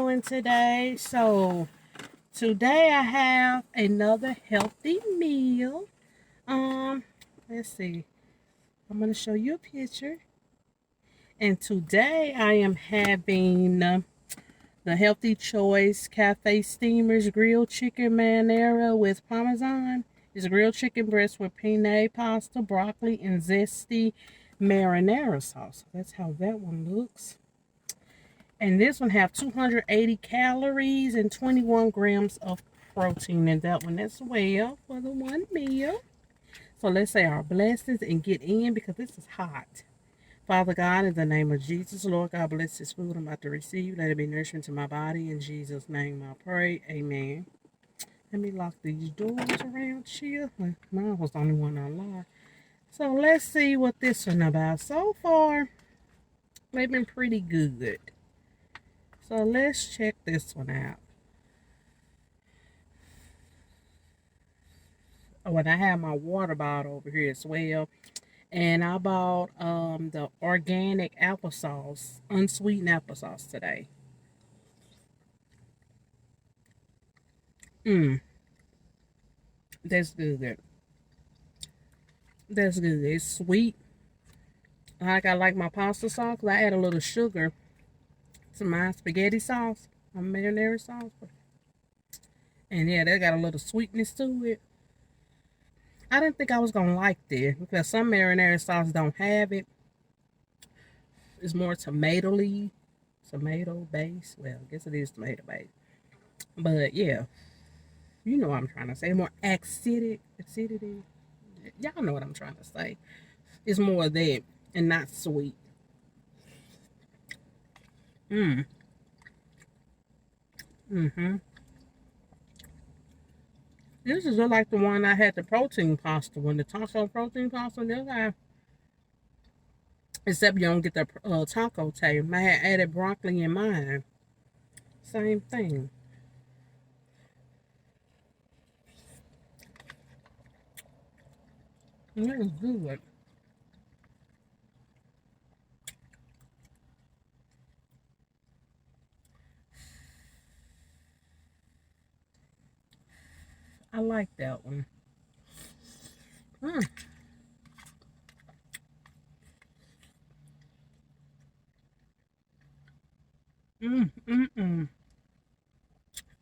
doing today? So today I have another healthy meal. Let's see. I'm gonna show you a picture. And today I am having the Healthy Choice Cafe Steamers grilled chicken marinara with parmesan. It's grilled chicken breast with penne pasta, broccoli, and zesty marinara sauce. That's how that one looks. And this one have 280 calories and 21 grams of protein in that one as well for the one meal. So let's say our blessings and get in because this is hot. Father God, in the name of Jesus, Lord God, bless this food I'm about to receive. Let it be nourishment to my body. In Jesus' name I pray. Amen. Let me lock these doors around here. Mine was the only one unlocked. So let's see what this one about. So far, they've been pretty good. So let's check this one out. Oh, and I have my water bottle over here as well. And I bought the organic applesauce, unsweetened applesauce today. That's good. That's good. It's sweet. I like my pasta sauce. I add a little sugar to my spaghetti sauce, my marinara sauce. And yeah, they got a little sweetness to it. I didn't think I was going to like this because some marinara sauce don't have it. It's more tomato-y, tomato base. Well, I guess it is tomato base. But yeah, you know what I'm trying to say. More acidity. Y'all know what I'm trying to say. It's more of that and not sweet. This is just like the one I had the protein pasta, when the taco protein pasta, except you don't get the taco taste. I had added broccoli in mine. Same thing. It was good. I like that one. Mm.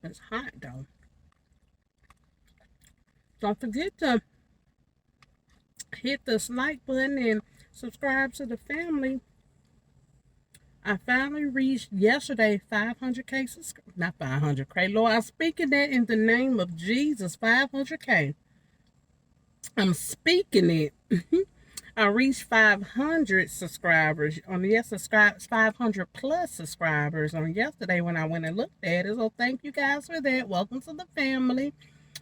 It's hot though. Don't forget to hit the like button and subscribe to the family. I finally reached yesterday 500K subscribers. Not 500K. Lord, I'm speaking that in the name of Jesus. 500K. I'm speaking it. I reached 500 subscribers on 500 plus subscribers on yesterday when I went and looked at it. So thank you guys for that. Welcome to the family.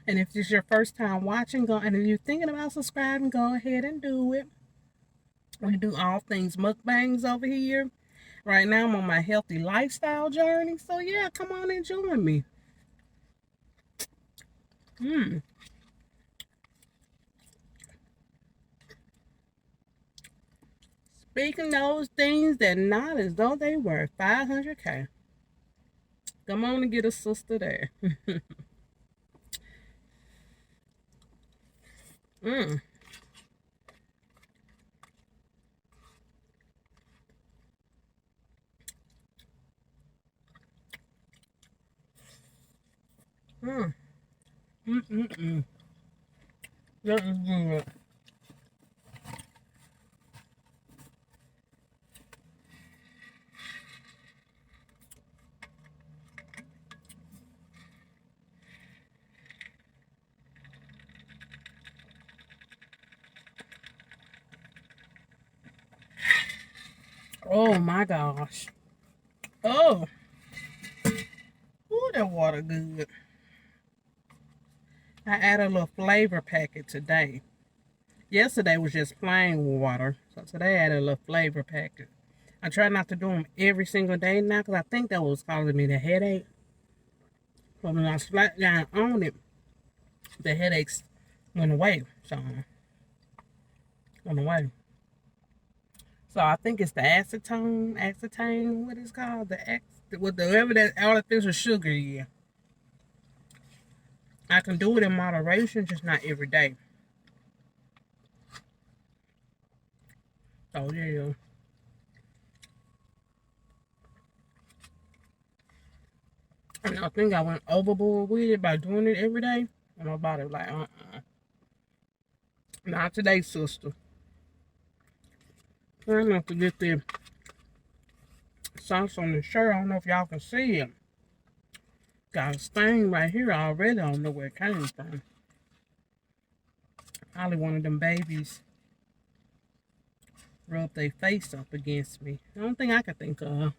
And if this is your first time watching, and if you're thinking about subscribing, go ahead and do it. We do all things mukbangs over here. Right now, I'm on my healthy lifestyle journey. So yeah, come on and join me. Speaking those things that not as though they were. 500K. Come on and get a sister there. mm. Mm. Mm-mm-mm. That is good. Oh my gosh. Oh. Ooh, that water good. I added a little flavor packet today. Yesterday was just plain water. So today I added a little flavor packet. I try not to do them every single day now because I think that was causing me the headache. But when I slapped down on it, the headaches went away. So, went away. So I think it's the acetone, what it's called, whatever that artificial sugar. Yeah, I can do it in moderation, just not every day. So yeah, and I think I went overboard with it by doing it every day. And my body was like, not today, sister. Trying not to get the sauce on the shirt. I don't know if y'all can see it. Got a stain right here already. I don't know where it came from. Probably one of them babies rubbed their face up against me. The only thing I could think of.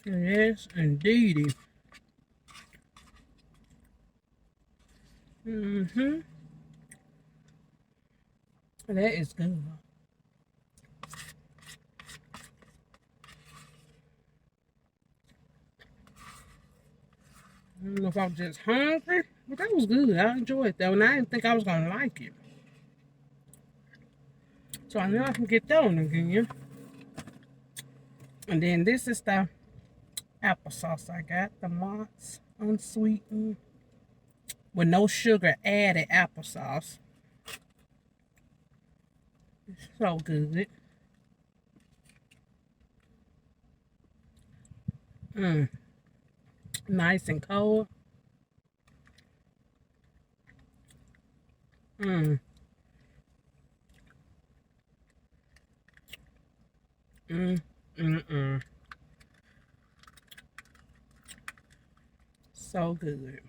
Yes, indeedy. That is good. I don't know if I was just hungry, but that was good. I enjoyed that one. I didn't think I was gonna like it. So I know I can get that one again. And then this is the applesauce I got. The Mott's unsweetened with no sugar added applesauce. It's so good. Nice and cold. So good.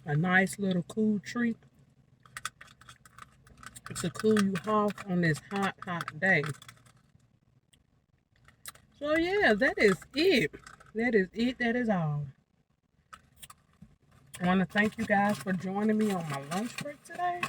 A nice little cool treat to cool you off on this hot, hot day. So yeah, that is it. That is it. That is all. I want to thank you guys for joining me on my lunch break today.